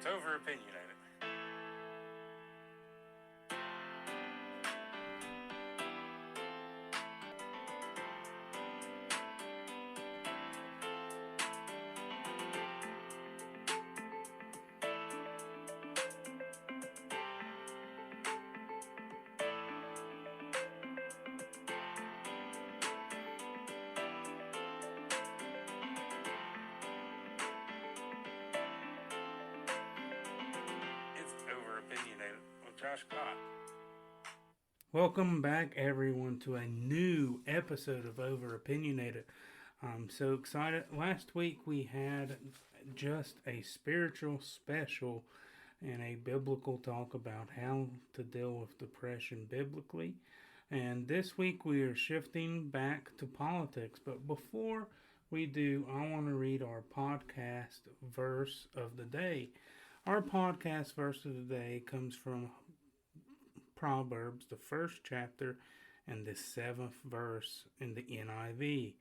It's Over Opinionated. Welcome back, everyone, to a new episode of Over Opinionated. I'm so excited. Last week we had just a spiritual special and a biblical talk about how to deal with depression biblically. And this week we are shifting back to politics. But before we do, I want to read our podcast verse of the day. Our podcast verse of the day comes from Proverbs, the first chapter and the 7th verse in the NIV.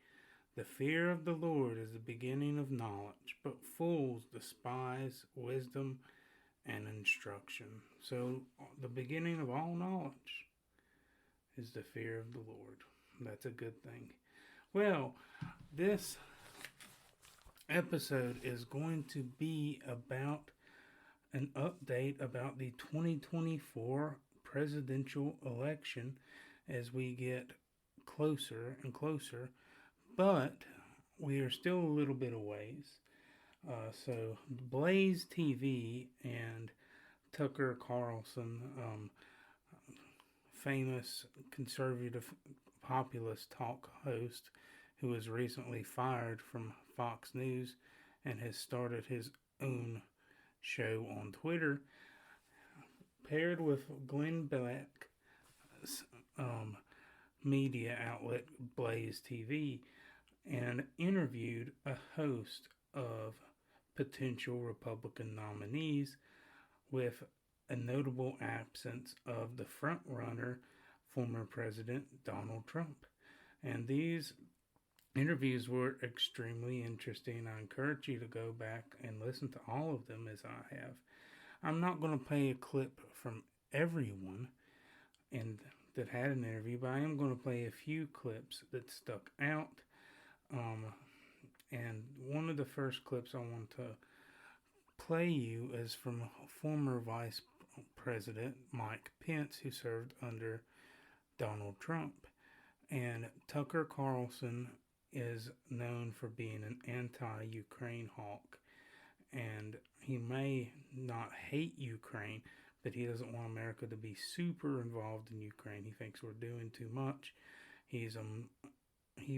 The fear of the Lord is the beginning of knowledge, but fools despise wisdom and instruction. So the beginning of all knowledge is the fear of the Lord. That's a good thing. Well, this episode is going to be about an update about the 2024 presidential election as we get closer and closer, but we are still a little bit a ways. So Blaze TV and Tucker Carlson, famous conservative populist talk host who was recently fired from Fox News and has started his own show on Twitter, paired with Glenn Beck's media outlet Blaze TV, and interviewed a host of potential Republican nominees, with a notable absence of the front-runner, former President Donald Trump. And these interviews were extremely interesting. I encourage you to go back and listen to all of them as I have. I'm not going to play a clip from everyone that had an interview, but I am going to play a few clips that stuck out. And one of the first clips I want to play you is from former Vice President Mike Pence, who served under Donald Trump. And Tucker Carlson is known for being an anti-Ukraine hawk. And he may not hate Ukraine, but he doesn't want America to be super involved in Ukraine. He thinks we're doing too much. He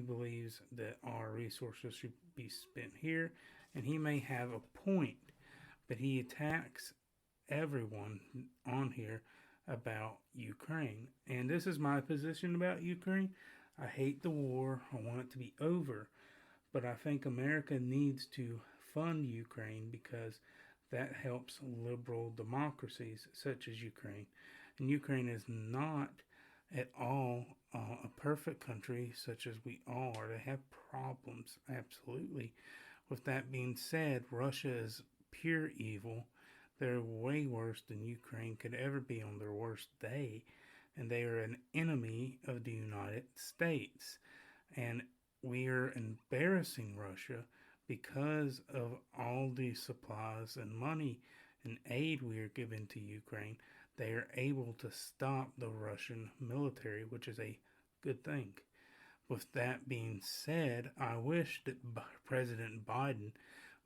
believes that our resources should be spent here, and he may have a point, but he attacks everyone on here about Ukraine. And this is my position about Ukraine. I hate the war. I want it to be over. But I think America needs to fund Ukraine because that helps liberal democracies such as Ukraine. And Ukraine is not at all a perfect country such as we are. They have problems, absolutely. With that being said, Russia is pure evil. They're way worse than Ukraine could ever be on their worst day. And they are an enemy of the United States. And we are embarrassing Russia because of all the supplies and money and aid we are giving to Ukraine. They are able to stop the Russian military, which is a good thing. With that being said, I wish that President Biden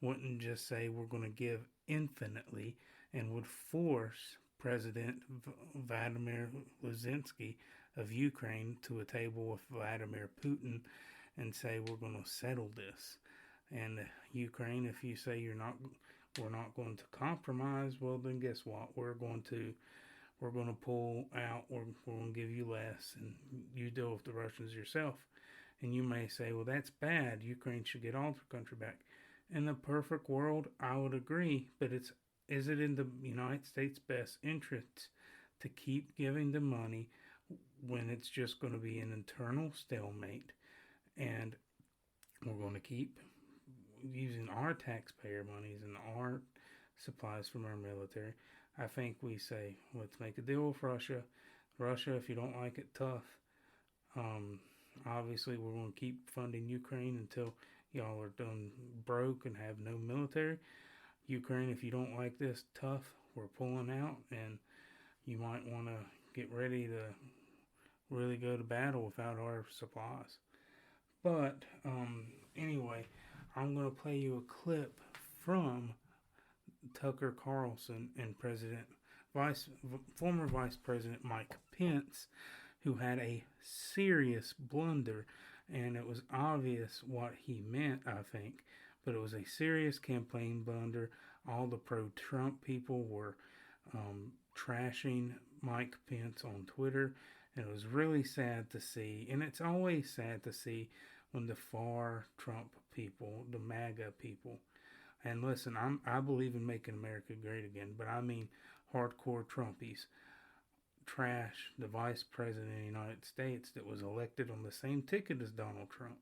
wouldn't just say we're going to give infinitely and would force President Vladimir Zelensky of Ukraine to a table with Vladimir Putin and say we're going to settle this. And Ukraine, if you say we're not going to compromise, well then guess what? We're going to pull out. We're going to give you less, and you deal with the Russians yourself. And you may say, well, that's bad. Ukraine should get all their country back. In the perfect world, I would agree, but is it in the United States' best interest to keep giving them money when it's just going to be an internal stalemate, and we're going to keep using our taxpayer monies and our supplies from our military. I think we say, let's make a deal with Russia. Russia, if you don't like it, tough. Obviously, we're going to keep funding Ukraine until y'all are done broke and have no military. Ukraine, if you don't like this, tough. We're pulling out, and you might want to get ready to really go to battle without our supplies. But anyway, I'm going to play you a clip from Tucker Carlson and former Vice President Mike Pence, who had a serious blunder, and it was obvious what he meant, I think, but it was a serious campaign blunder. All the pro-Trump people were trashing Mike Pence on Twitter, and it was really sad to see, and it's always sad to see when the far Trump people, the MAGA people, and listen, I believe in making America great again, but I mean hardcore Trumpies, trash the Vice President of the United States that was elected on the same ticket as Donald Trump.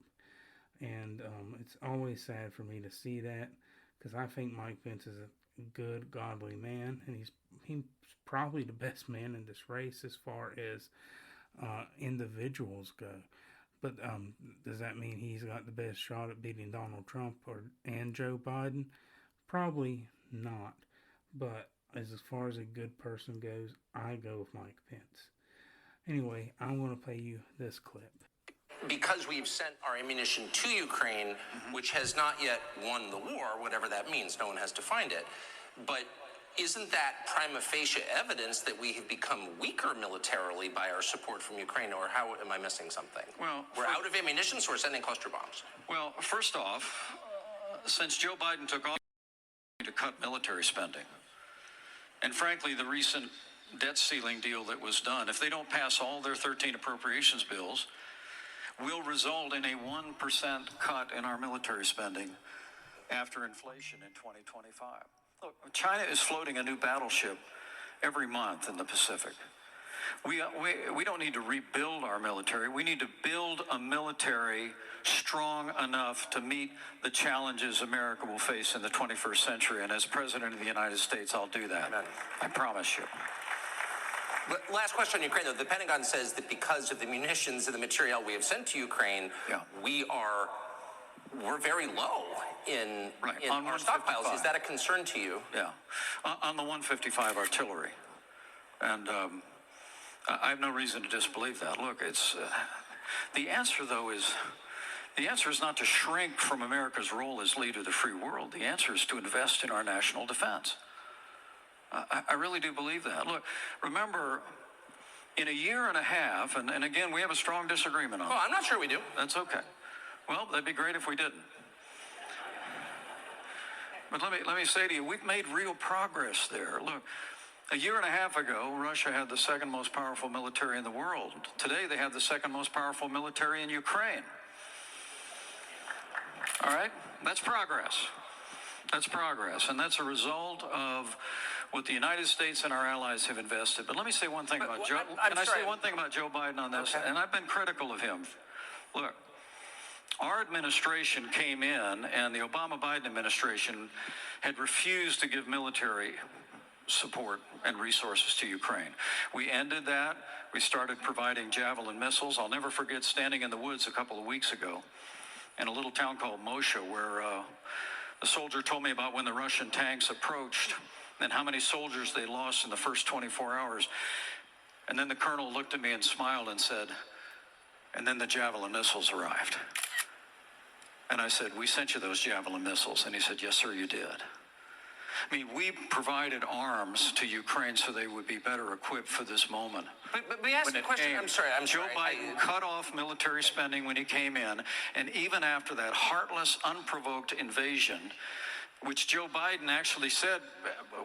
And it's always sad for me to see that, because I think Mike Pence is a good, godly man, and he's probably the best man in this race as far as individuals go. But does that mean he's got the best shot at beating Donald Trump and Joe Biden? Probably not. But as far as a good person goes, I go with Mike Pence. Anyway, I'm going to play you this clip. Because we've sent our ammunition to Ukraine, which has not yet won the war, whatever that means, no one has defined it. But isn't that prima facie evidence that we have become weaker militarily by our support from Ukraine, or how am I missing something? Well, we're out of ammunition, so we're sending cluster bombs. Well, first off, since Joe Biden took office, to cut military spending, and frankly, the recent debt ceiling deal that was done, if they don't pass all their 13 appropriations bills, will result in a 1% cut in our military spending after inflation in 2025. Look, China is floating a new battleship every month in the Pacific. We don't need to rebuild our military. We need to build a military strong enough to meet the challenges America will face in the 21st century. And as President of the United States, I'll do that. Amen. I promise you. Last question on Ukraine, though. The Pentagon says that because of the munitions and the material we have sent to Ukraine, we're very low in our stockpiles. Is that a concern to you? Yeah. On the 155 artillery. And I have no reason to disbelieve that. Look, it's the answer, though, is not to shrink from America's role as leader of the free world. The answer is to invest in our national defense. I really do believe that. Look, remember, in a year and a half, and again, we have a strong disagreement on Well, I'm not sure we do. That's okay. Well, that'd be great if we didn't. But let me say to you, we've made real progress there. Look, a year and a half ago, Russia had the second most powerful military in the world. Today, they have the second most powerful military in Ukraine. All right? That's progress. That's progress. And that's a result of what the United States and our allies have invested. But let me say one thing about Joe. Can I say one thing about Joe Biden on this? Okay. And I've been critical of him. Look, our administration came in, and the Obama-Biden administration had refused to give military support and resources to Ukraine. We ended that. We started providing Javelin missiles. I'll never forget standing in the woods a couple of weeks ago in a little town called Moshe, where the soldier told me about when the Russian tanks approached and how many soldiers they lost in the first 24 hours. And then the colonel looked at me and smiled and said, and then the Javelin missiles arrived. And I said, we sent you those Javelin missiles. And he said, yes, sir, you did. I mean, we provided arms to Ukraine so they would be better equipped for this moment. But me ask a question. I'm sorry. Joe Biden cut off military spending when he came in, and even after that heartless, unprovoked invasion, which Joe Biden actually said,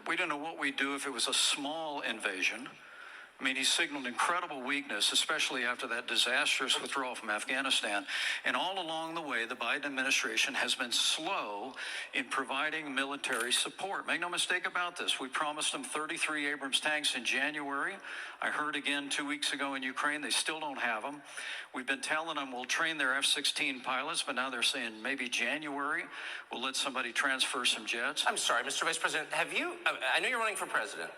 we don't know what we'd do if it was a small invasion. I mean, he signaled incredible weakness, especially after that disastrous withdrawal from Afghanistan. And all along the way, the Biden administration has been slow in providing military support. Make no mistake about this. We promised them 33 Abrams tanks in January. I heard again 2 weeks ago in Ukraine, they still don't have them. We've been telling them we'll train their F-16 pilots, but now they're saying maybe January we'll let somebody transfer some jets. I'm sorry, Mr. Vice President, I know you're running for president.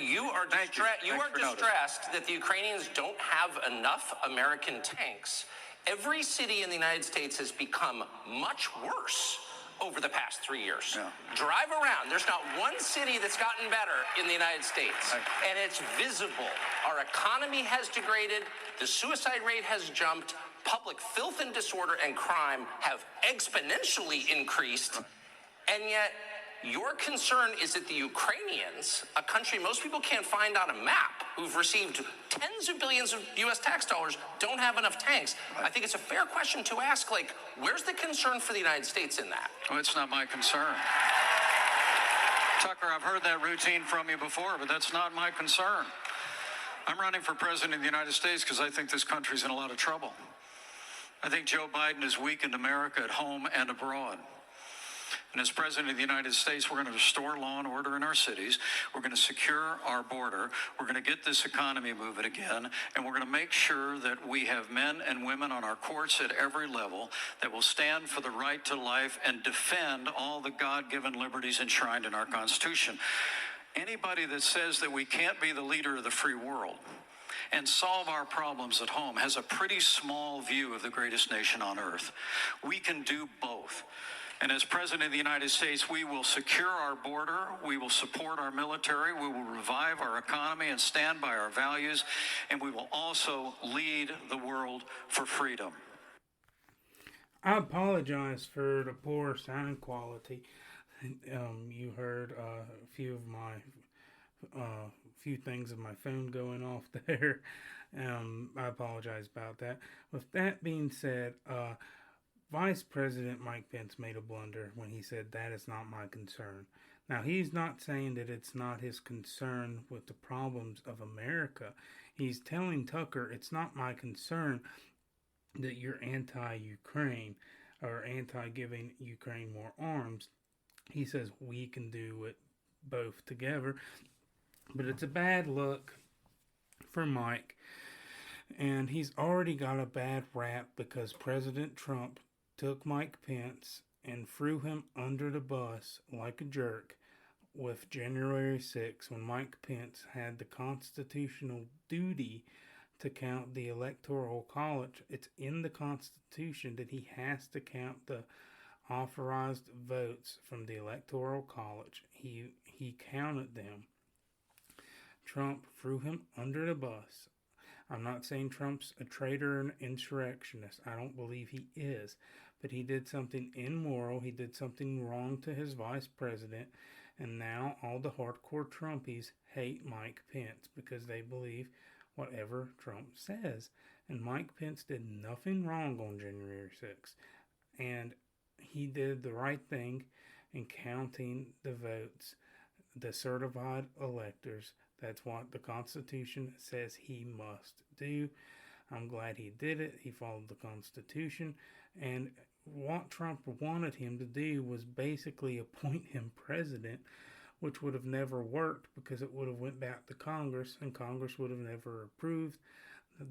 You are distressed that the Ukrainians don't have enough American tanks. Every city in the United States has become much worse over the past 3 years. Yeah. Drive around. There's not one city that's gotten better in the United States. And it's visible. Our economy has degraded. The suicide rate has jumped. Public filth and disorder and crime have exponentially increased. And yet, your concern is that the Ukrainians, a country most people can't find on a map, who've received tens of billions of U.S. tax dollars, don't have enough tanks. I think it's a fair question to ask, where's the concern for the United States in that? Well, it's not my concern. Tucker, I've heard that routine from you before, but that's not my concern. I'm running for president of the United States because I think this country's in a lot of trouble. I think Joe Biden has weakened America at home and abroad. And as President of the United States, we're going to restore law and order in our cities. We're going to secure our border. We're going to get this economy moving again. And we're going to make sure that we have men and women on our courts at every level that will stand for the right to life and defend all the God-given liberties enshrined in our Constitution. Anybody that says that we can't be the leader of the free world and solve our problems at home has a pretty small view of the greatest nation on earth. We can do both. And as President of the United States, we will secure our border, we will support our military, we will revive our economy and stand by our values, and we will also lead the world for freedom. I apologize for the poor sound quality. You heard a few things of my phone going off there. I apologize about that. With that being said, Vice President Mike Pence made a blunder when he said that is not my concern. Now, he's not saying that it's not his concern with the problems of America. He's telling Tucker it's not my concern that you're anti-Ukraine or anti-giving Ukraine more arms. He says we can do it both together. But it's a bad look for Mike. And he's already got a bad rap because President Trump took Mike Pence and threw him under the bus like a jerk with January 6th when Mike Pence had the constitutional duty to count the Electoral College. It's in the Constitution that he has to count the authorized votes from the Electoral College. He counted them. Trump threw him under the bus. I'm not saying Trump's a traitor and insurrectionist. I don't believe he is. But he did something immoral. He did something wrong to his vice president. And now all the hardcore Trumpies hate Mike Pence because they believe whatever Trump says. And Mike Pence did nothing wrong on January 6th. And he did the right thing in counting the votes, the certified electors. That's what the Constitution says he must do. I'm glad he did it. He followed the Constitution. And what Trump wanted him to do was basically appoint him president, which would have never worked because it would have went back to Congress, and Congress would have never approved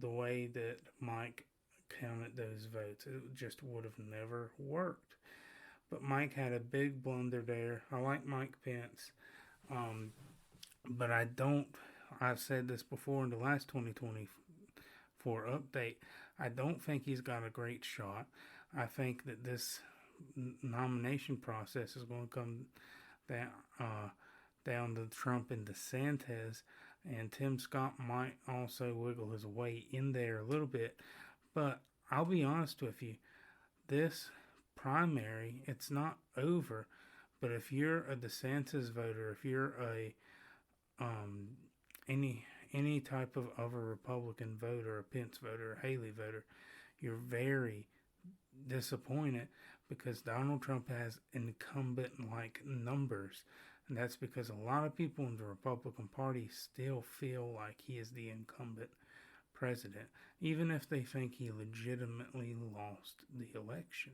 the way that Mike counted those votes. It just would have never worked. But Mike had a big blunder there. I like Mike Pence. But I've said this before in the last 2024 update, I don't think he's got a great shot. I think that this nomination process is going to come down to Trump and DeSantis, and Tim Scott might also wiggle his way in there a little bit. But I'll be honest with you, this primary, it's not over. But if you're a DeSantis voter, if you're a any type of other Republican voter, a Pence voter, a Haley voter, you're very disappointed because Donald Trump has incumbent-like numbers. And that's because a lot of people in the Republican Party still feel like he is the incumbent president, even if they think he legitimately lost the election.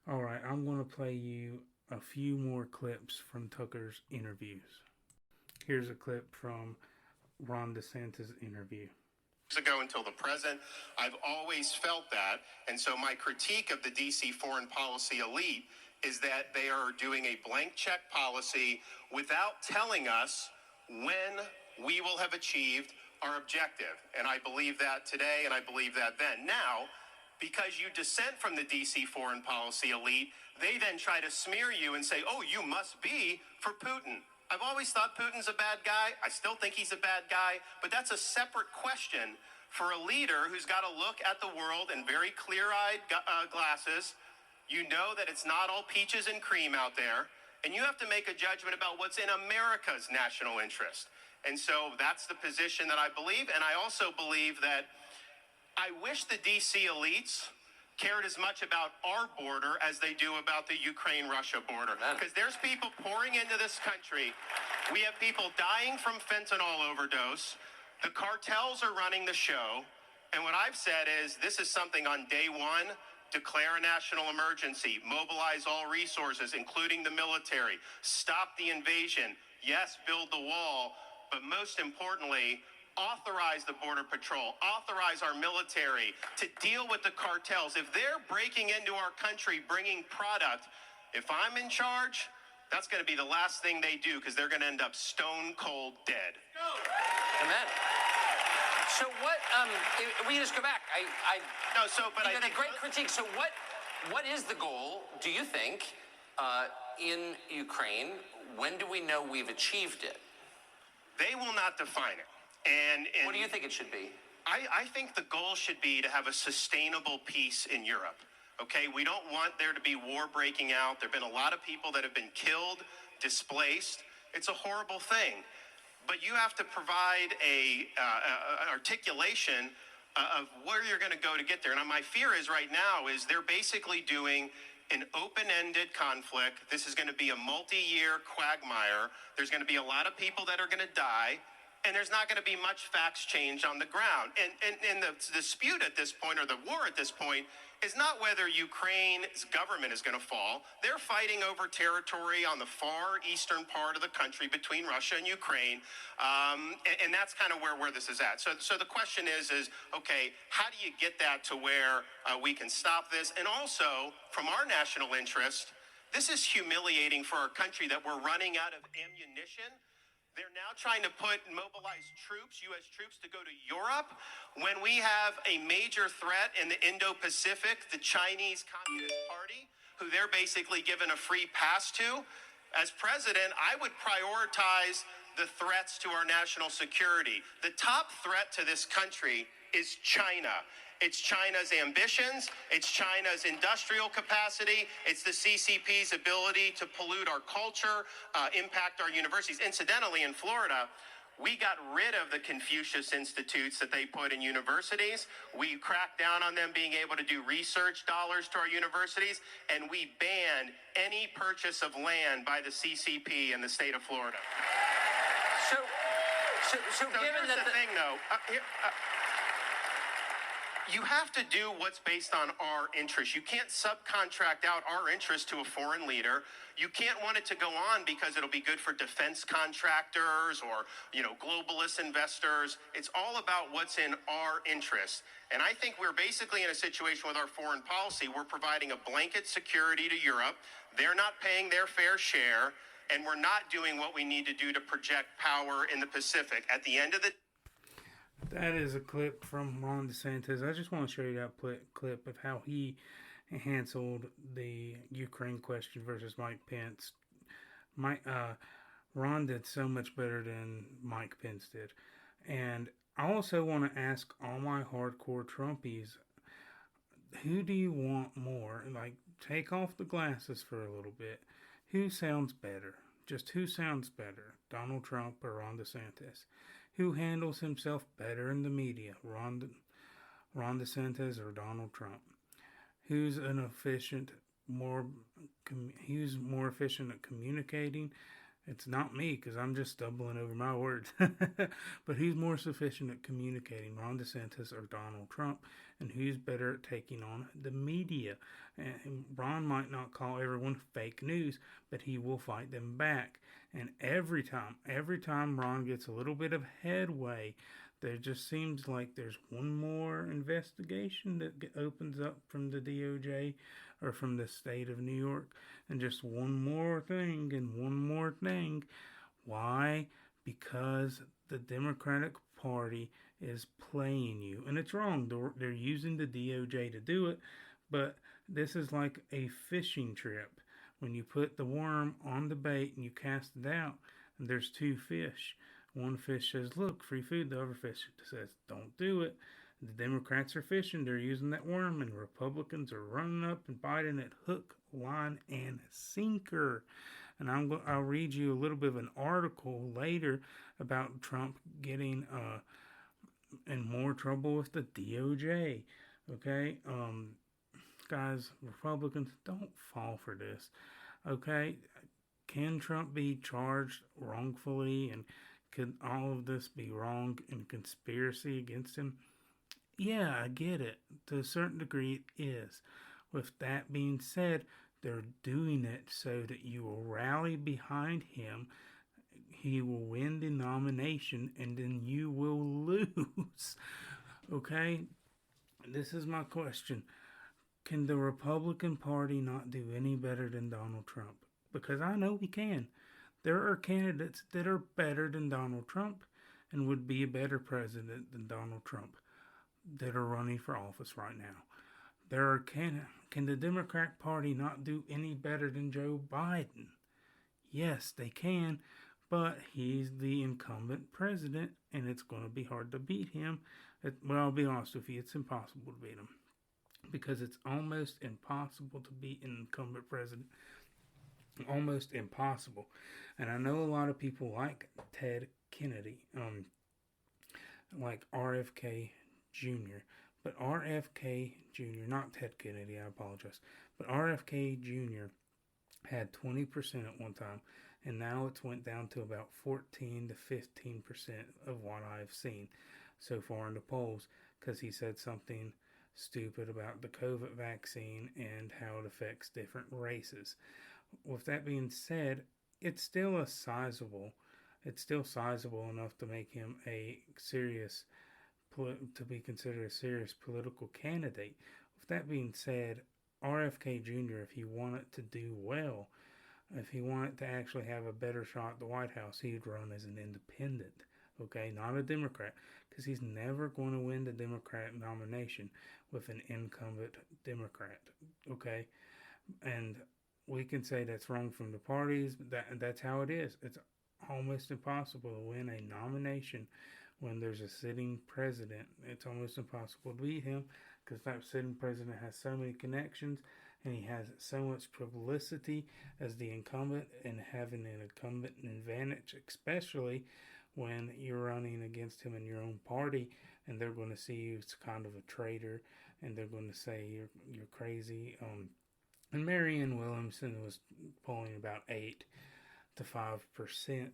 All right, I'm going to play you a few more clips from Tucker's interviews. Here's a clip from Ron DeSantis' interview. Ago until the present, I've always felt that, and so my critique of the DC foreign policy elite is that they are doing a blank check policy without telling us when we will have achieved our objective. And I believe that today, and I believe that then. Now, because you dissent from the DC foreign policy elite, they then try to smear you and say, oh, you must be for Putin. I've always thought Putin's a bad guy. I still think he's a bad guy, but that's a separate question for a leader who's got to look at the world in very clear-eyed glasses. You know that it's not all peaches and cream out there, and you have to make a judgment about what's in America's national interest. And so that's the position that I believe, and I also believe that I wish the DC elites cared as much about our border as they do about the Ukraine-Russia border. Because there's people pouring into this country. We have people dying from fentanyl overdose. The cartels are running the show. And what I've said is this is something on day one, declare a national emergency, mobilize all resources, including the military, stop the invasion, yes, build the wall, but most importantly, authorize the Border Patrol, authorize our military to deal with the cartels. If they're breaking into our country, bringing product, if I'm in charge, that's going to be the last thing they do because they're going to end up stone cold dead. Amen. So what, we just go back. You had a great critique. So what is the goal, do you think, in Ukraine? When do we know we've achieved it? They will not define it. And what do you think it should be? I think the goal should be to have a sustainable peace in Europe. Okay, we don't want there to be war breaking out. There have been a lot of people that have been killed, displaced. It's a horrible thing. But you have to provide an articulation of where you're going to go to get there. And my fear is right now is they're basically doing an open-ended conflict. This is going to be a multi-year quagmire. There's going to be a lot of people that are going to die. And there's not going to be much facts change on the ground. And the dispute at this point, or the war at this point, is not whether Ukraine's government is going to fall. They're fighting over territory on the far eastern part of the country between Russia and Ukraine. And that's kind of where this is at. So the question is, okay, how do you get that to where we can stop this? And also, from our national interest, this is humiliating for our country that we're running out of ammunition. They're now trying to mobilize troops, U.S. troops, to go to Europe when we have a major threat in the Indo-Pacific, the Chinese Communist Party, who they're basically given a free pass to. As president, I would prioritize the threats to our national security. The top threat to this country is China. It's China's ambitions, it's China's industrial capacity, it's the CCP's ability to pollute our culture, impact our universities. Incidentally, in Florida, we got rid of the Confucius Institutes that they put in universities. We cracked down on them being able to do research dollars to our universities, and we banned any purchase of land by the CCP in the state of Florida. So given that the thing, though, you have to do what's based on our interests. You can't subcontract out our interests to a foreign leader. You can't want it to go on because it'll be good for defense contractors or, globalist investors. It's all about what's in our interest. And I think we're basically in a situation with our foreign policy. We're providing a blanket security to Europe. They're not paying their fair share, and we're not doing what we need to do to project power in the Pacific. At the end of the That is a clip from Ron DeSantis. I just want to show you that clip of how he handled the Ukraine question versus Mike Pence. Ron did so much better than Mike Pence did. And I also want to ask all my hardcore Trumpies, who do you want more? Take off the glasses for a little bit. Who sounds better? Just who sounds better? Donald Trump or Ron DeSantis? Who handles himself better in the media? Ron DeSantis or Donald Trump? Who's more efficient at communicating It's not me, because I'm just stumbling over my words. But who's more sufficient at communicating, Ron DeSantis or Donald Trump? And who's better at taking on the media? And Ron might not call everyone fake news, but he will fight them back. And every time Ron gets a little bit of headway, there just seems like there's one more investigation that opens up from the DOJ or from the state of New York, and just one more thing and one more thing. Why? Because the Democratic Party is playing you. And it's wrong. They're using the DOJ to do it, but this is like a fishing trip. When you put the worm on the bait and you cast it out, and there's two fish. One fish says, look, free food. The other fish says, don't do it. The Democrats are fishing. They're using that worm, and Republicans are running up and biting it hook, line, and sinker. And I'll read you a little bit of an article later about Trump getting in more trouble with the DOJ. Okay, guys, Republicans, don't fall for this. Okay, can Trump be charged wrongfully, and could all of this be wrong and conspiracy against him? Yeah, I get it. To a certain degree, it is. With that being said, they're doing it so that you will rally behind him. He will win the nomination, and then you will lose. Okay? This is my question. Can the Republican Party not do any better than Donald Trump? Because I know we can. There are candidates that are better than Donald Trump and would be a better president than Donald Trump that are running for office right now. Can the Democrat Party not do any better than Joe Biden? Yes, they can, but he's the incumbent president, and it's going to be hard to beat him. Well, I'll be honest with you, it's impossible to beat him, because it's almost impossible to beat an incumbent president. Almost impossible. And I know a lot of people like Ted Kennedy, like RFK Jr., but RFK Jr., not Ted Kennedy, I apologize, but RFK Jr. had 20% at one time, and now it's went down to about 14 to 15% of what I've seen so far in the polls, because he said something stupid about the COVID vaccine and how it affects different races. With that being said, it's still sizable enough to make him to be considered a serious political candidate. With that being said, RFK Jr., if he wanted to do well, if he wanted to actually have a better shot at the White House, he'd run as an independent, okay, not a Democrat, because he's never going to win the Democrat nomination with an incumbent Democrat, okay? And we can say that's wrong from the parties, but that's how it is. It's almost impossible to win a nomination when there's a sitting president. It's almost impossible to beat him, because that sitting president has so many connections, and he has so much publicity as the incumbent, and having an incumbent advantage, especially when you're running against him in your own party, and they're going to see you as kind of a traitor, and they're going to say you're crazy. And Marianne Williamson was polling about 8 to 5%.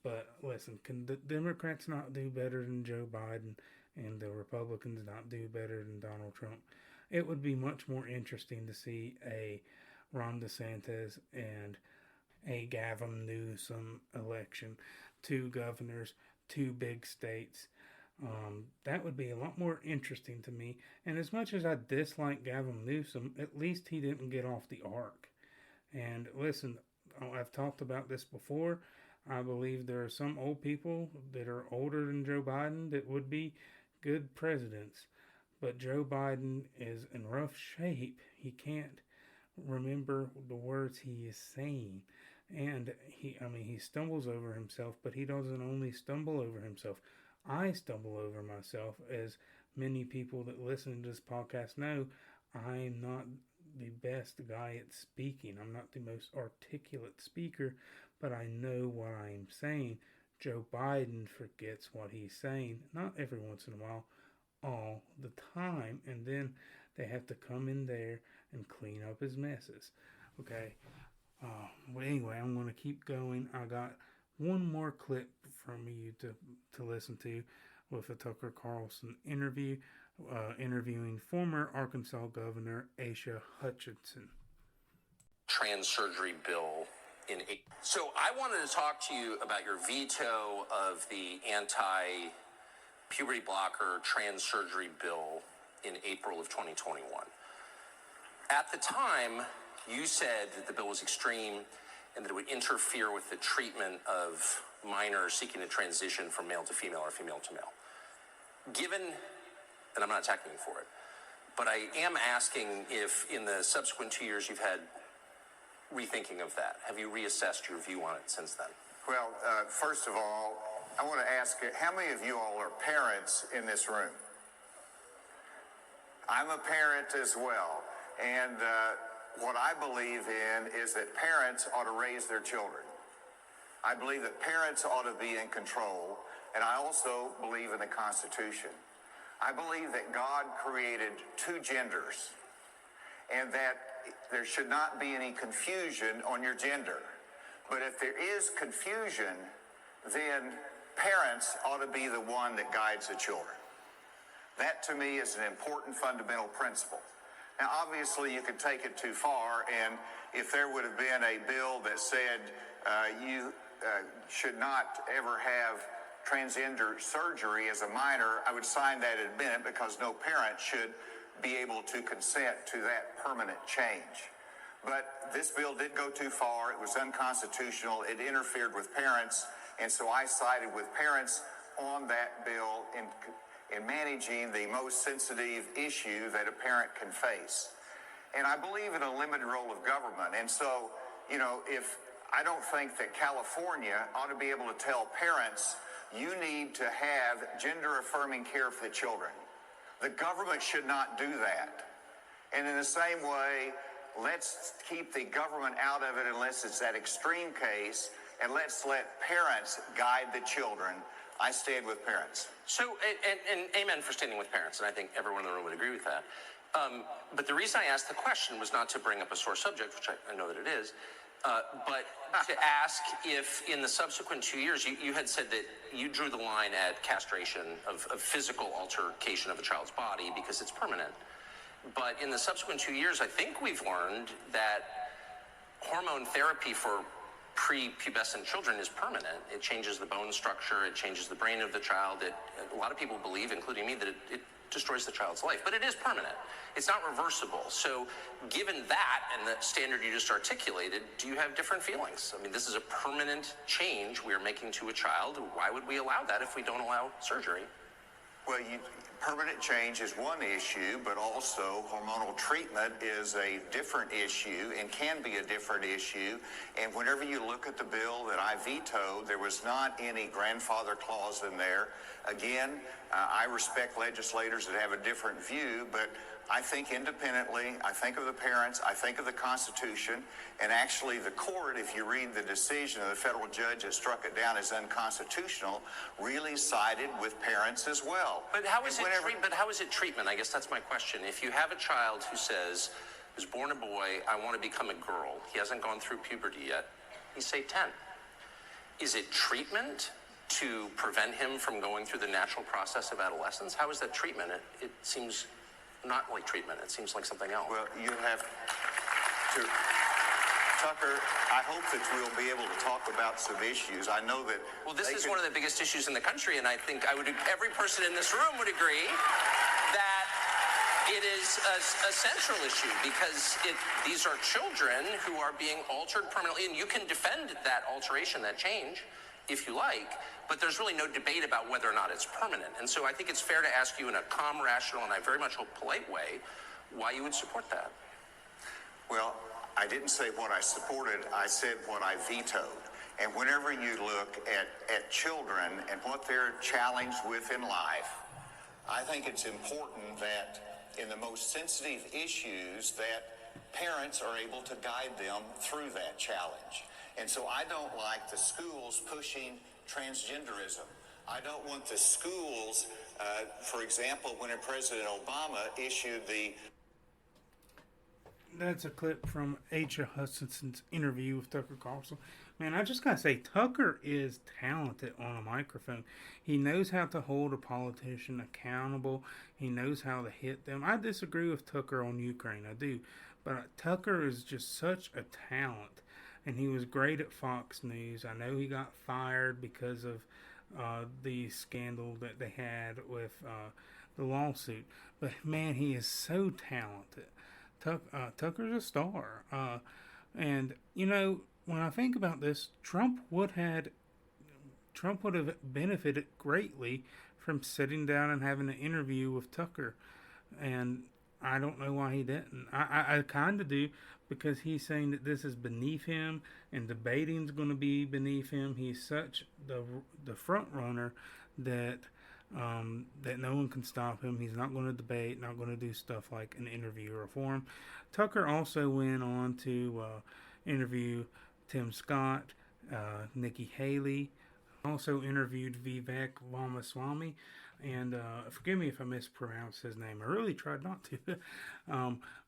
But listen, can the Democrats not do better than Joe Biden, and the Republicans not do better than Donald Trump? It would be much more interesting to see a Ron DeSantis and a Gavin Newsom election. 2 governors, 2 big states. That would be a lot more interesting to me. And as much as I dislike Gavin Newsom, at least he didn't get off the ark. And listen, I've talked about this before. I believe there are some old people that are older than Joe Biden that would be good presidents. But Joe Biden is in rough shape. He can't remember the words he is saying. And he stumbles over himself, but he doesn't only stumble over himself. I stumble over myself, as many people that listen to this podcast know. I'm not the best guy at speaking. I'm not the most articulate speaker, but I know what I'm saying. Joe Biden forgets what he's saying, not every once in a while, all the time, and then they have to come in there and clean up his messes. Okay, anyway, I'm going to keep going. I got one more clip from you to listen to with a Tucker Carlson interview, interviewing former Arkansas Governor Asa Hutchinson. Trans surgery bill in April. So I wanted to talk to you about your veto of the anti-puberty blocker trans surgery bill in April of 2021. At the time, you said that the bill was extreme and that it would interfere with the treatment of minors seeking to transition from male to female or female to male. Given, and I'm not attacking you for it, but I am asking if in the subsequent 2 years you've had rethinking of that. Have you reassessed your view on it since then? Well, first of all, I want to ask you, how many of you all are parents in this room? I'm a parent as well, and what I believe in is that parents ought to raise their children. I believe that parents ought to be in control, and I also believe in the Constitution. I believe that God created two genders, and that there should not be any confusion on your gender. But if there is confusion, then parents ought to be the one that guides the children. That, to me, is an important fundamental principle. Now, obviously, you could take it too far, and if there would have been a bill that said you should not ever have transgender surgery as a minor, I would sign that in a minute, because no parent should be able to consent to that permanent change. But this bill did go too far. It was unconstitutional. It interfered with parents, and so I sided with parents on that bill in managing the most sensitive issue that a parent can face. And I believe in a limited role of government. And so, if I don't think that California ought to be able to tell parents, you need to have gender-affirming care for the children. The government should not do that. And in the same way, let's keep the government out of it unless it's that extreme case, and let's let parents guide the children. I stand with parents. So, and amen for standing with parents, and I think everyone in the room would agree with that. But the reason I asked the question was not to bring up a sore subject, which I know that it is, but to ask if in the subsequent 2 years, you had said that you drew the line at castration of physical altercation of a child's body because it's permanent. But in the subsequent 2 years, I think we've learned that hormone therapy for prepubescent children is permanent. It changes the bone structure, it changes the brain of the child. A lot of people believe, including me, that it destroys the child's life, but it is permanent. It's not reversible. So given that and the standard you just articulated, do you have different feelings? I mean, this is a permanent change we are making to a child. Why would we allow that if we don't allow surgery? Well, permanent change is one issue, but also hormonal treatment is a different issue and can be a different issue. And whenever you look at the bill that I vetoed, there was not any grandfather clause in there. Again, I respect legislators that have a different view, but I think independently, I think of the parents, I think of the Constitution, and actually the court, if you read the decision of the federal judge that struck it down as unconstitutional, really sided with parents as well. But how is it treatment? I guess that's my question. If you have a child who says, was born a boy, I want to become a girl. He hasn't gone through puberty yet. He's, say, 10. Is it treatment to prevent him from going through the natural process of adolescence? How is that treatment? It seems not like treatment. It seems like something else. Well, you have to, Tucker, I hope that we'll be able to talk about some issues. I know that... Well, this is one of the biggest issues in the country, and I think every person in this room would agree that it is a central issue, because these are children who are being altered permanently, and you can defend that alteration, that change, if you like, but there's really no debate about whether or not it's permanent. And so I think it's fair to ask you in a calm, rational, and I very much hope polite way, why you would support that. Well, I didn't say what I supported, I said what I vetoed. And whenever you look at children and what they're challenged with in life, I think it's important that in the most sensitive issues that parents are able to guide them through that challenge. And so I don't like the schools pushing transgenderism. I don't want the schools, for example, when President Obama issued the... That's a clip from H.A. Hutchinson's interview with Tucker Carlson. Man, I just gotta say, Tucker is talented on a microphone. He knows how to hold a politician accountable. He knows how to hit them. I disagree with Tucker on Ukraine, I do. But Tucker is just such a talent. And he was great at Fox News. I know he got fired because of the scandal that they had with the lawsuit. But man, he is so talented. Tucker's a star. And, you know, when I think about this, Trump would have benefited greatly from sitting down and having an interview with Tucker. And I don't know why he didn't. I kind of do, because he's saying that this is beneath him and debating's going to be beneath him. He's such the front runner that that no one can stop him. He's not going to debate, not going to do stuff like an interview or a forum. Tucker also went on to interview Tim Scott, Nikki Haley, also interviewed Vivek Ramaswamy, and forgive me if I mispronounce his name. I really tried not to.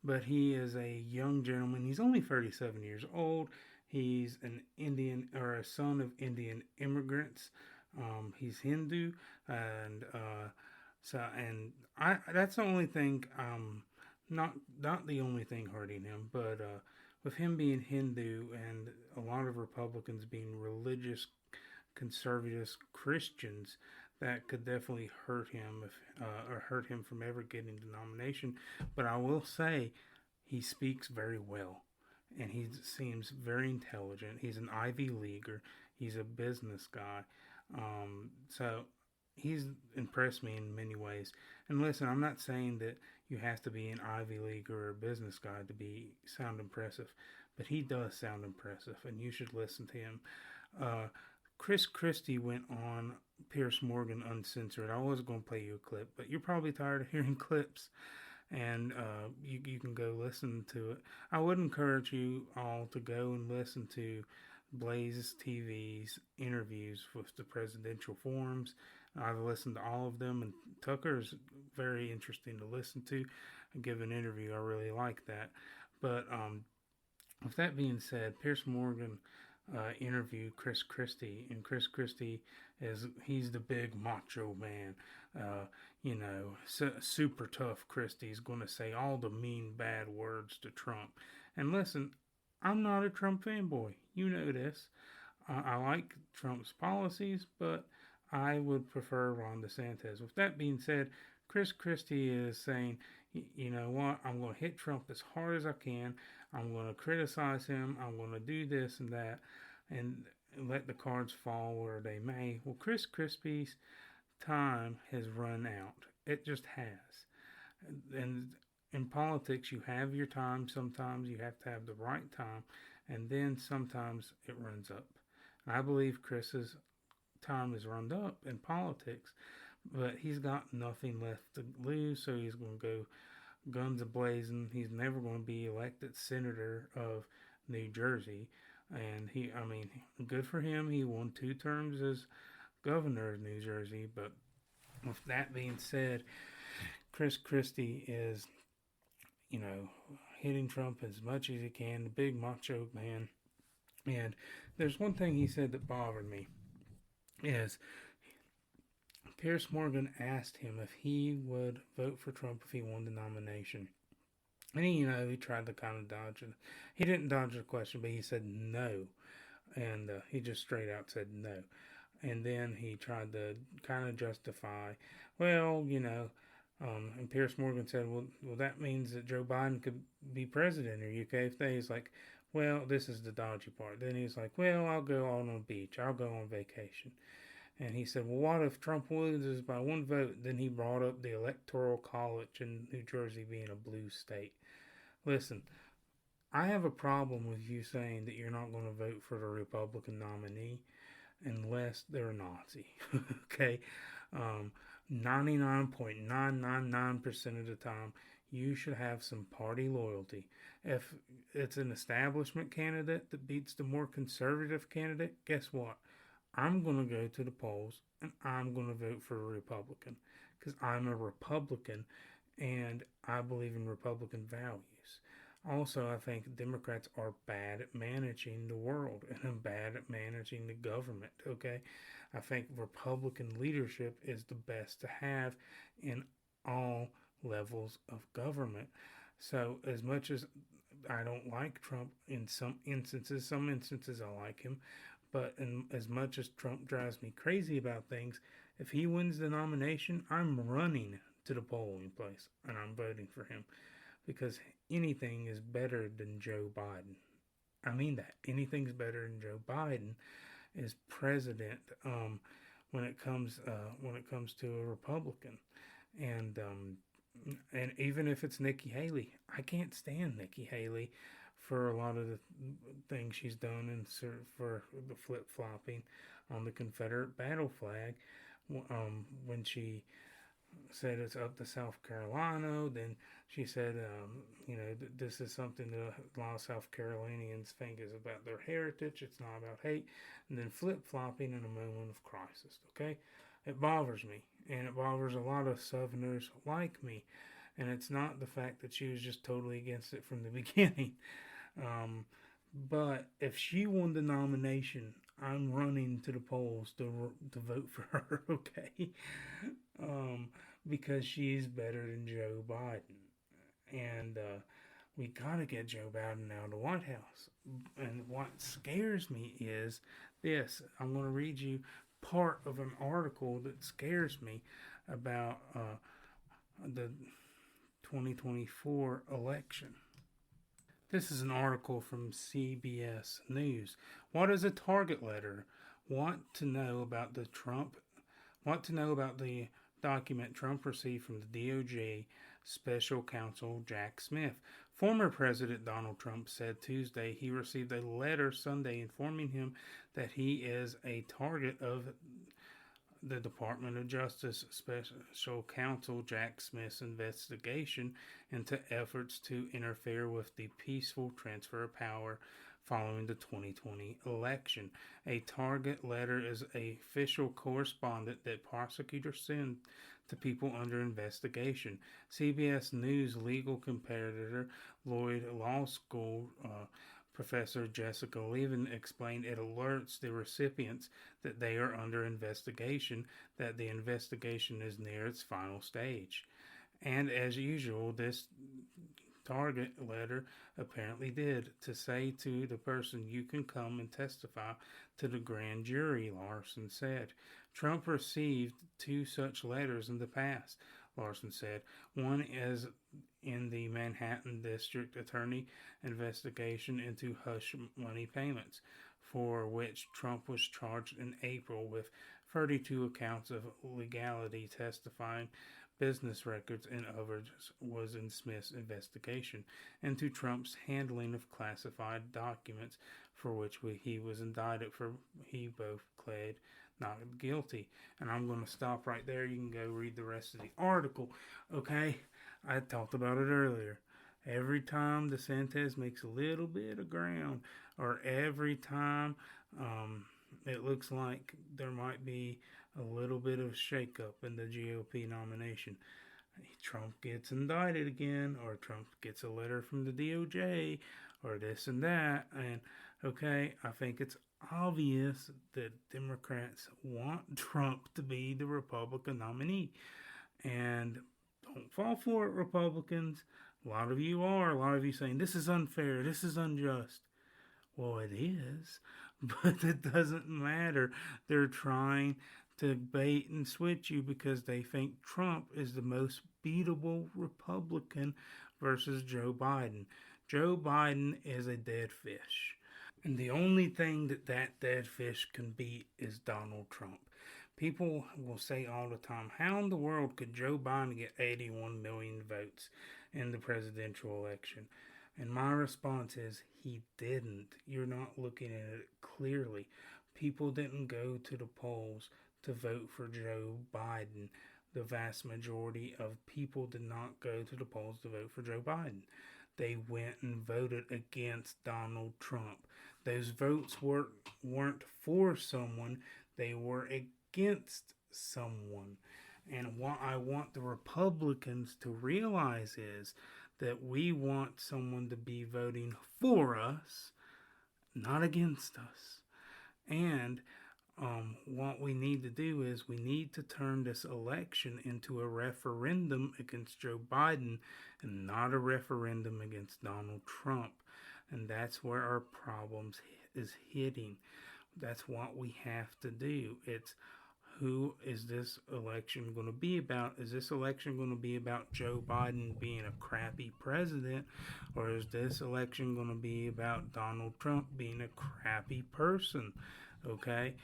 But he is a young gentleman. He's only 37 years old. He's an Indian, or a son of Indian immigrants. He's Hindu, and that's the only thing, not the only thing hurting him, but with him being Hindu and a lot of Republicans being religious, conservative Christians, that could definitely hurt him or hurt him from ever getting the nomination. But I will say, he speaks very well, and he seems very intelligent. He's an Ivy Leaguer. He's a business guy. So he's impressed me in many ways. And listen, I'm not saying that you have to be an Ivy League or a business guy to sound impressive, but he does sound impressive, and you should listen to him. Chris Christie went on Piers Morgan Uncensored. I was going to play you a clip, but you're probably tired of hearing clips, and you can go listen to it. I would encourage you all to go and listen to Blaze TV's interviews with the presidential forums. I've listened to all of them, and Tucker's very interesting to listen to and give an interview. I really like that. But with that being said, Piers Morgan interviewed Chris Christie, and Chris Christie he's the big macho man. Super tough Christie's going to say all the mean, bad words to Trump. And listen, I'm not a Trump fanboy. You know this. I like Trump's policies, but I would prefer Ron DeSantis. With that being said, Chris Christie is saying, you know what, I'm going to hit Trump as hard as I can. I'm going to criticize him. I'm going to do this and that, and let the cards fall where they may. Well, Chris Christie's time has run out. It just has. And in politics, you have your time. Sometimes you have to have the right time, and then sometimes it runs up. And I believe Chris's time is run up in politics, but he's got nothing left to lose, so he's going to go guns a-blazing. He's never going to be elected senator of New Jersey, and good for him. He won 2 terms as governor of New Jersey. But with that being said, Chris Christie is, hitting Trump as much as he can, the big macho man. And there's one thing he said that bothered me, is Piers Morgan asked him if he would vote for Trump if he won the nomination. And he tried to kind of dodge it. He didn't dodge the question, but he said no. And he just straight out said no. And then he tried to kind of justify, and Piers Morgan said, well, that means that Joe Biden could be president in the UK if he's like, well, this is the dodgy part. Then he's like, well, I'll go on a beach. I'll go on vacation. And he said, well, what if Trump loses by 1 vote? Then he brought up the Electoral College in New Jersey being a blue state. Listen, I have a problem with you saying that you're not going to vote for the Republican nominee unless they're a Nazi. Okay? 99.999% of the time, you should have some party loyalty. If it's an establishment candidate that beats the more conservative candidate, guess what? I'm going to go to the polls and I'm going to vote for a Republican, because I'm a Republican and I believe in Republican values. Also, I think Democrats are bad at managing the world and bad at managing the government, okay? I think Republican leadership is the best to have in all levels of government. So, as much as I don't like Trump in some instances I like him, but as much as Trump drives me crazy about things, if he wins the nomination, I'm running to the polling place and I'm voting for him because anything is better than Joe Biden. I mean that anything's better than Joe Biden as president when it comes to a Republican, and and even if it's Nikki Haley, I can't stand Nikki Haley for a lot of the things she's done and for the flip flopping on the Confederate battle flag. When she said it's up to South Carolina. Then she said, this is something that a lot of South Carolinians think is about their heritage. It's not about hate. And then flip flopping in a moment of crisis. Okay, it bothers me, and it bothers a lot of Southerners like me. And it's not the fact that she was just totally against it from the beginning. But if she won the nomination, I'm running to the polls to vote for her. Okay, because she's better than Joe Biden, and we gotta get Joe Biden out of the White House. And what scares me is this. I'm going to read you part of an article that scares me about the 2024 election. This is an article from CBS News. What is a target letter? Want to know about the document Trump received from the DOJ Special Counsel Jack Smith. Former President Donald Trump said Tuesday he received a letter Sunday informing him that he is a target of the Department of Justice Special Counsel Jack Smith's investigation into efforts to interfere with the peaceful transfer of power following the 2020 election. A target letter is an official correspondence that prosecutors send to people under investigation. CBS News legal competitor Lloyd Law School Professor Jessica Levin explained it alerts the recipients that they are under investigation, that the investigation is near its final stage. And as usual, this target letter apparently did to say to the person, you can come and testify to the grand jury, Larson said. Trump received 2 such letters in the past, Larson said. One is in the Manhattan District Attorney investigation into hush money payments, for which Trump was charged in April with 32 accounts of illegality, testifying business records and others was in Smith's investigation into Trump's handling of classified documents, for which he was indicted for. He both pled not guilty. And I'm going to stop right there. You can go read the rest of the article. Okay, I talked about it earlier. Every time DeSantis makes a little bit of ground, or every time it looks like there might be a little bit of shakeup in the GOP nomination, Trump gets indicted again, or Trump gets a letter from the DOJ, or this and that. And okay, I think it's obvious that Democrats want Trump to be the Republican nominee. And don't fall for it, Republicans. A lot of you are. A lot of you saying, this is unfair, this is unjust. Well, it is, but it doesn't matter. They're trying to bait and switch you because they think Trump is the most beatable Republican versus Joe Biden. Joe Biden is a dead fish. And the only thing that dead fish can beat is Donald Trump. People will say all the time, how in the world could Joe Biden get 81 million votes in the presidential election? And my response is, he didn't. You're not looking at it clearly. People didn't go to the polls to vote for Joe Biden. The vast majority of people did not go to the polls to vote for Joe Biden. They went and voted against Donald Trump. Those votes weren't for someone, they were against someone. And what I want the Republicans to realize is that we want someone to be voting for us, not against us. And what we need to do is we need to turn this election into a referendum against Joe Biden and not a referendum against Donald Trump. And that's where our problems is hitting. That's what we have to do. It's who is this election going to be about? Is this election going to be about Joe Biden being a crappy president? Or is this election going to be about Donald Trump being a crappy person? Okay?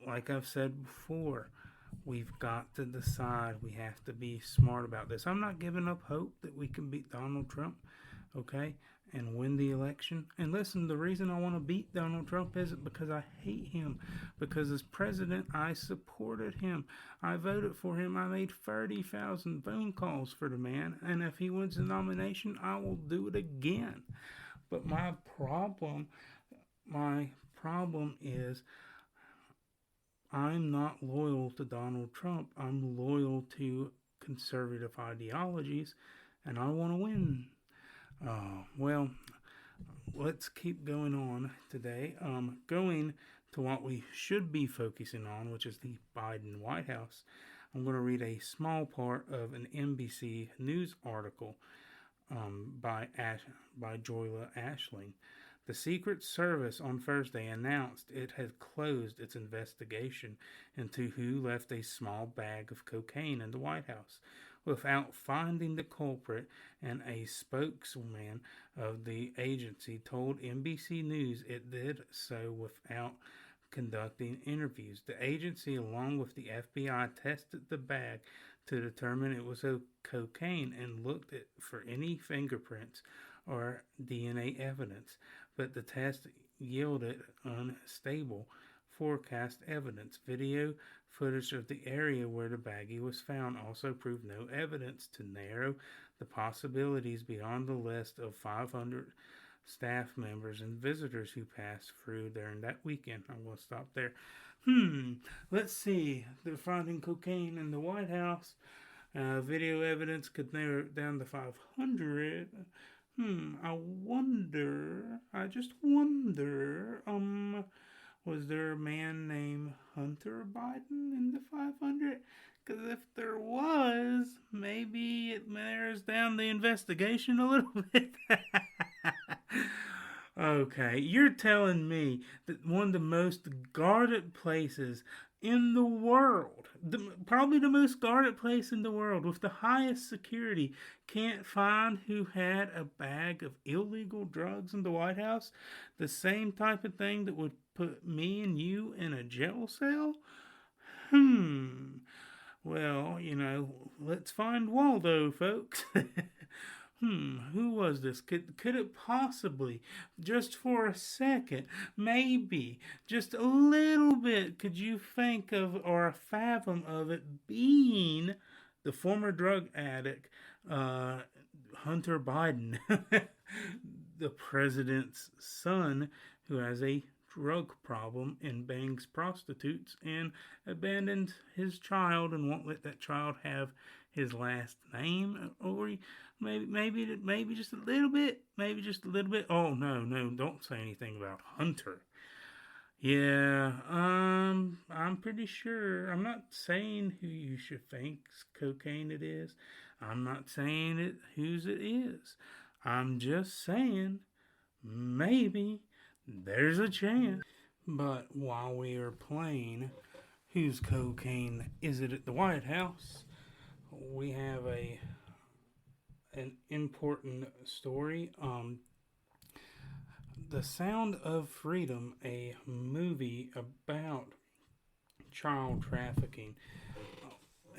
Like I've said before, we've got to decide. We have to be smart about this. I'm not giving up hope that we can beat Donald Trump, okay, and win the election. And listen, the reason I want to beat Donald Trump isn't because I hate him. Because as president, I supported him. I voted for him. I made 30,000 phone calls for the man. And if he wins the nomination, I will do it again. But my problem is I'm not loyal to Donald Trump. I'm loyal to conservative ideologies, and I want to win. Well, let's keep going on today. Going to what we should be focusing on, which is the Biden White House. I'm going to read a small part of an NBC News article by Joyla Ashling. The Secret Service on Thursday announced it had closed its investigation into who left a small bag of cocaine in the White House without finding the culprit, and a spokesman of the agency told NBC News it did so without conducting interviews. The agency, along with the FBI, tested the bag to determine it was cocaine and looked for any fingerprints or DNA evidence, but the test yielded unstable forecast evidence. Video footage of the area where the baggie was found also proved no evidence to narrow the possibilities beyond the list of 500 staff members and visitors who passed through during that weekend. I'm going to stop there. Let's see. They're finding cocaine in the White House. Video evidence could narrow it down to 500. I just wonder, was there a man named Hunter Biden in the 500? Because if there was, maybe it narrows down the investigation a little bit. Okay, you're telling me that one of the most guarded places in the world, probably the most guarded place in the world with the highest security, can't find who had a bag of illegal drugs in the White House? The same type of thing that would put me and you in a jail cell? Well, let's find Waldo, folks. Who was this? Could it possibly, just for a second, maybe, just a little bit, could you think of or fathom of it being the former drug addict, Hunter Biden, the president's son, who has a drug problem and bangs prostitutes and abandons his child and won't let that child have his last name? Or maybe just a little bit. Oh, no, don't say anything about Hunter. Yeah, I'm pretty sure. I'm not saying who you should think's cocaine it is. I'm not saying whose it is. I'm just saying maybe there's a chance. But while we are playing whose cocaine is it at the White House, we have an important story. The Sound of Freedom, a movie about child trafficking,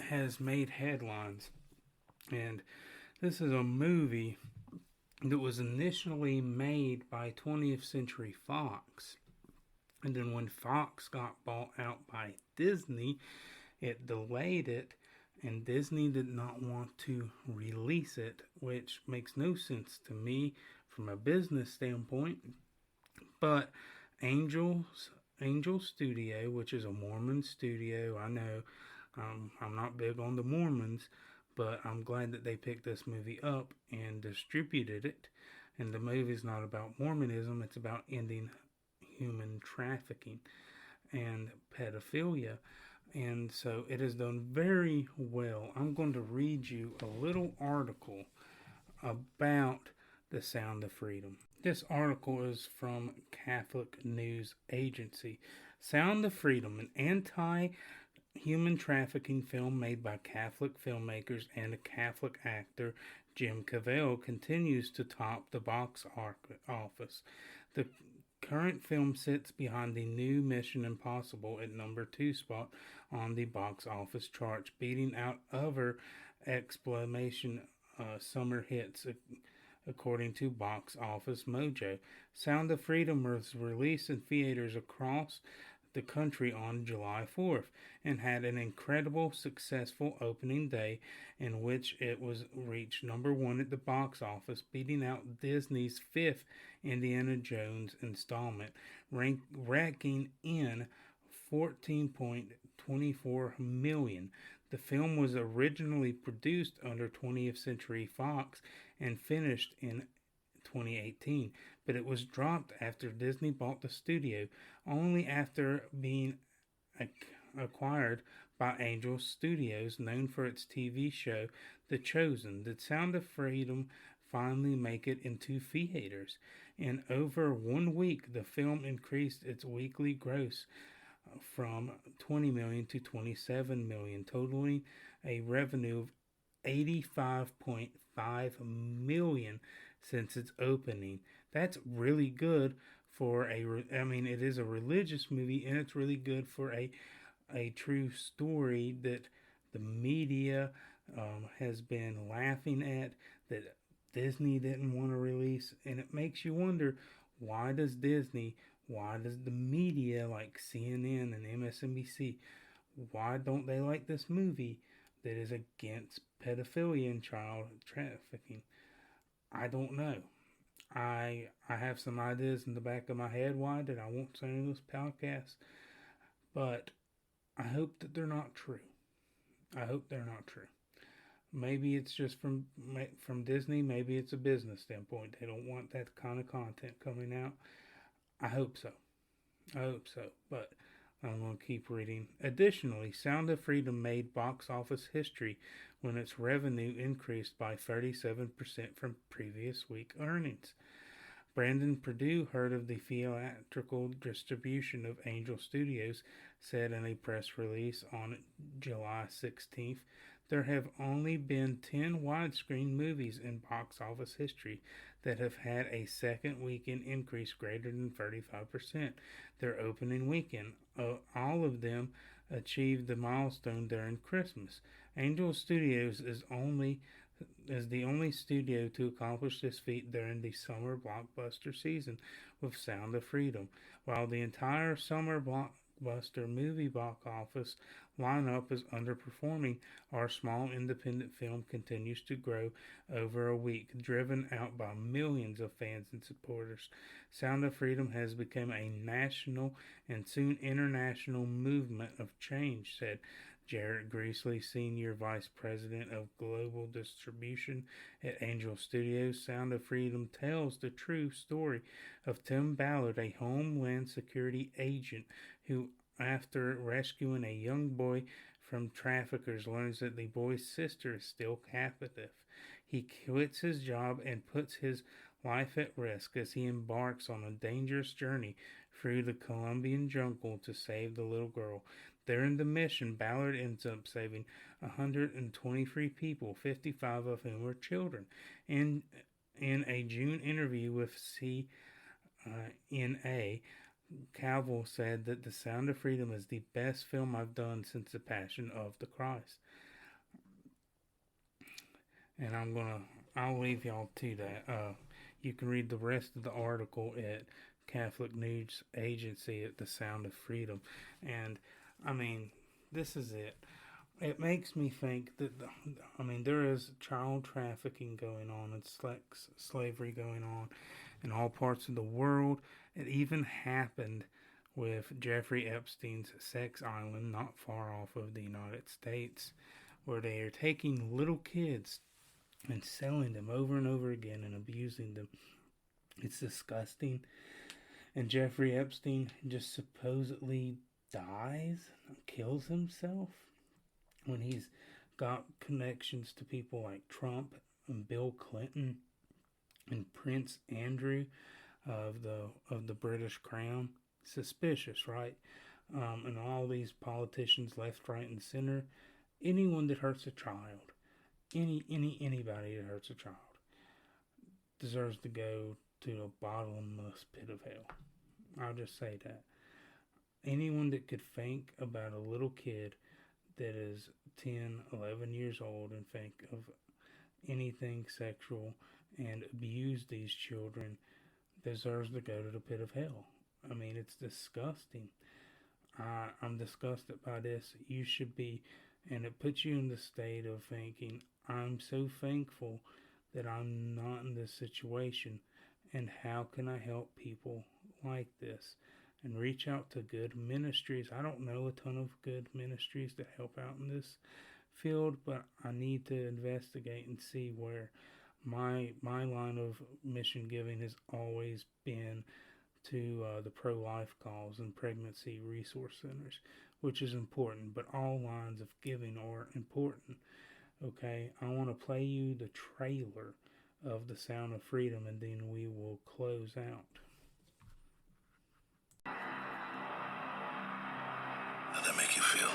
has made headlines. And this is a movie that was initially made by 20th Century Fox. And then when Fox got bought out by Disney, it delayed it. And Disney did not want to release it, which makes no sense to me from a business standpoint. But Angel Studio, which is a Mormon studio, I know I'm not big on the Mormons, But I'm glad that they picked this movie up and distributed it. And the movie's not about Mormonism, it's about ending human trafficking and pedophilia. And so it has done very well. I'm going to read you a little article about The Sound of Freedom. This article is from Catholic News Agency. Sound of Freedom, an anti-human trafficking film made by Catholic filmmakers and a Catholic actor, Jim Cavell, continues to top the box office. The current film sits behind the new Mission Impossible at number 2 spot on the box office charts, beating out other exclamation summer hits, according to Box Office Mojo. Sound of Freedom was released in theaters across the country on July 4th and had an incredible successful opening day in which it was reached number 1 at the box office, beating out Disney's 5th Indiana Jones installment, ranking in $14.24 million. The film was originally produced under 20th Century Fox and finished in 2018, but it was dropped after Disney bought the studio, only after being acquired by Angel Studios, known for its TV show The Chosen. The Sound of Freedom finally make it into theaters. In over 1 week, the film increased its weekly gross from $20 million to $27 million, totaling a revenue of $85.5 million since its opening. That's really good for it is a religious movie, and it's really good for a true story that the media has been laughing at, that Disney didn't want to release. And it makes you wonder, why does the media like CNN and MSNBC, why don't they like this movie that is against pedophilia and child trafficking? I don't know. I have some ideas in the back of my head why that I won't say in this podcast, but I hope that they're not true. Maybe it's just from Disney. Maybe it's a business standpoint. They don't want that kind of content coming out. I hope so. But I'm going to keep reading. Additionally, Sound of Freedom made box office history when its revenue increased by 37% from previous week earnings. Brandon Perdue, heard of the theatrical distribution of Angel Studios, said in a press release on July 16th, there have only been 10 widescreen movies in box office history that have had a second weekend increase greater than 35%. Their opening weekend, all of them achieved the milestone during Christmas. Angel Studios is the only studio to accomplish this feat during the summer blockbuster season with Sound of Freedom. While the entire summer blockbuster movie box office lineup is underperforming, our small independent film continues to grow over a week, driven out by millions of fans and supporters. Sound of Freedom has become a national and soon international movement of change, said Jarrett Greasley, Senior Vice President of Global Distribution at Angel Studios. Sound of Freedom tells the true story of Tim Ballard, a Homeland Security agent who, after rescuing a young boy from traffickers, learns that the boy's sister is still captive. He quits his job and puts his life at risk as he embarks on a dangerous journey through the Colombian jungle to save the little girl. During the mission, Ballard ends up saving 123 people, 55 of whom were children. In a June interview with CNA, Cavell said that The Sound of Freedom is the best film I've done since The Passion of the Christ. And I'll leave y'all to that. You can read the rest of the article at Catholic News Agency at The Sound of Freedom. And this is it. It makes me think that, there is child trafficking going on and sex slavery going on in all parts of the world. It even happened with Jeffrey Epstein's sex island not far off of the United States, where they are taking little kids and selling them over and over again and abusing them. It's disgusting. And Jeffrey Epstein just supposedly dies, kills himself, when he's got connections to people like Trump and Bill Clinton and Prince Andrew of the British Crown. Suspicious, right? And all these politicians, left, right, and center. Anyone that hurts a child, anybody that hurts a child, deserves to go to the bottomless pit of hell. I'll just say that. Anyone that could think about a little kid that is 10, 11 years old and think of anything sexual and abuse these children deserves to go to the pit of hell. I mean, it's disgusting. I'm disgusted by this. You should be, and it puts you in the state of thinking, I'm so thankful that I'm not in this situation, and how can I help people like this? And reach out to good ministries. I don't know a ton of good ministries to help out in this field, but I need to investigate and see where my line of mission giving has always been to the pro-life cause and pregnancy resource centers, which is important, but all lines of giving are important. Okay, I want to play you the trailer of The Sound of Freedom, and then we will close out. How'd that make you feel?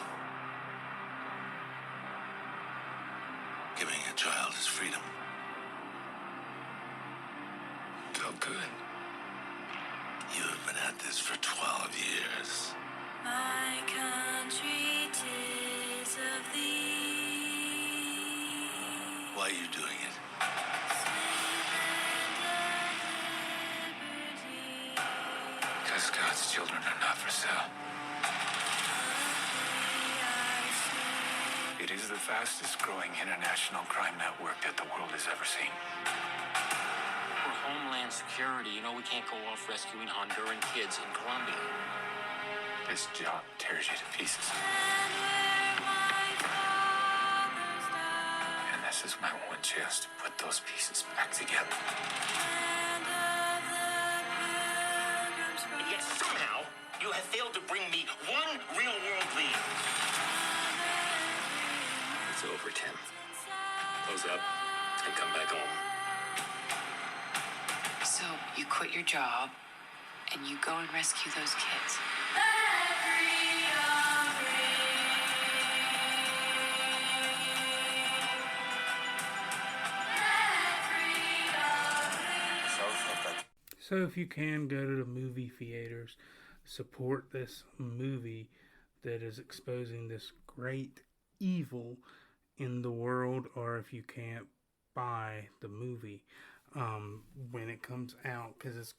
Giving a child his freedom. Felt good. You have been at this for 12 years. My country, 'tis of thee. Why are you doing it? Because God's children are not for sale. It is the fastest growing international crime network that the world has ever seen. For Homeland Security, you know we can't go off rescuing Honduran kids in Colombia. This job tears you to pieces. And this is my one chance to put those pieces back together. And yet somehow you have failed to bring me one real-world lead. It's over, Tim. Close up and come back home. So you quit your job and you go and rescue those kids. So if you can, go to the movie theaters, support this movie that is exposing this great evil in the world, or if you can't, buy the movie when it comes out, because it's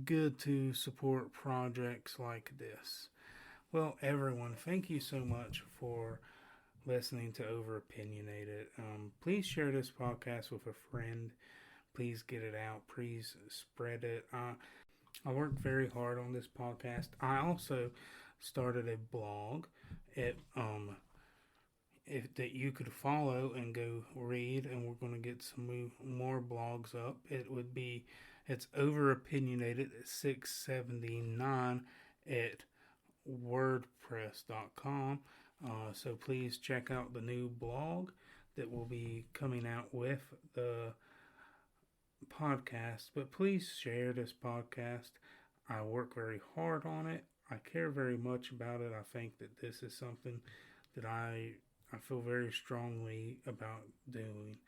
good to support projects like this. Well, everyone, thank you so much for listening to Over Opinionated. Please share this podcast with a friend. Please get it out. Please spread it. I worked very hard on this podcast. I also started a blog that you could follow and go read, and we're going to get some more blogs up. It's Over Opinionated 679 at wordpress.com. So please check out the new blog that will be coming out with the podcast. But please share this podcast. I work very hard on it. I care very much about it. I think that this is something that I feel very strongly about doing.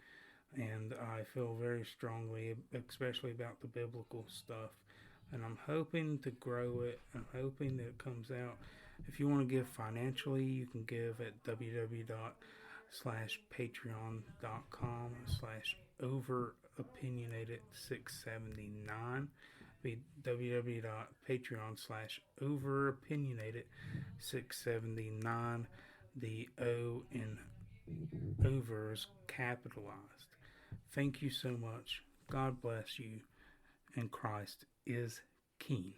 And I feel very strongly, especially about the biblical stuff. And I'm hoping to grow it. I'm hoping that it comes out. If you want to give financially, you can give at www.patreon.com/overopinionated679. Be www.patreon.com/overopinionated679. The O in over is capitalized. Thank you so much. God bless you. And Christ is King.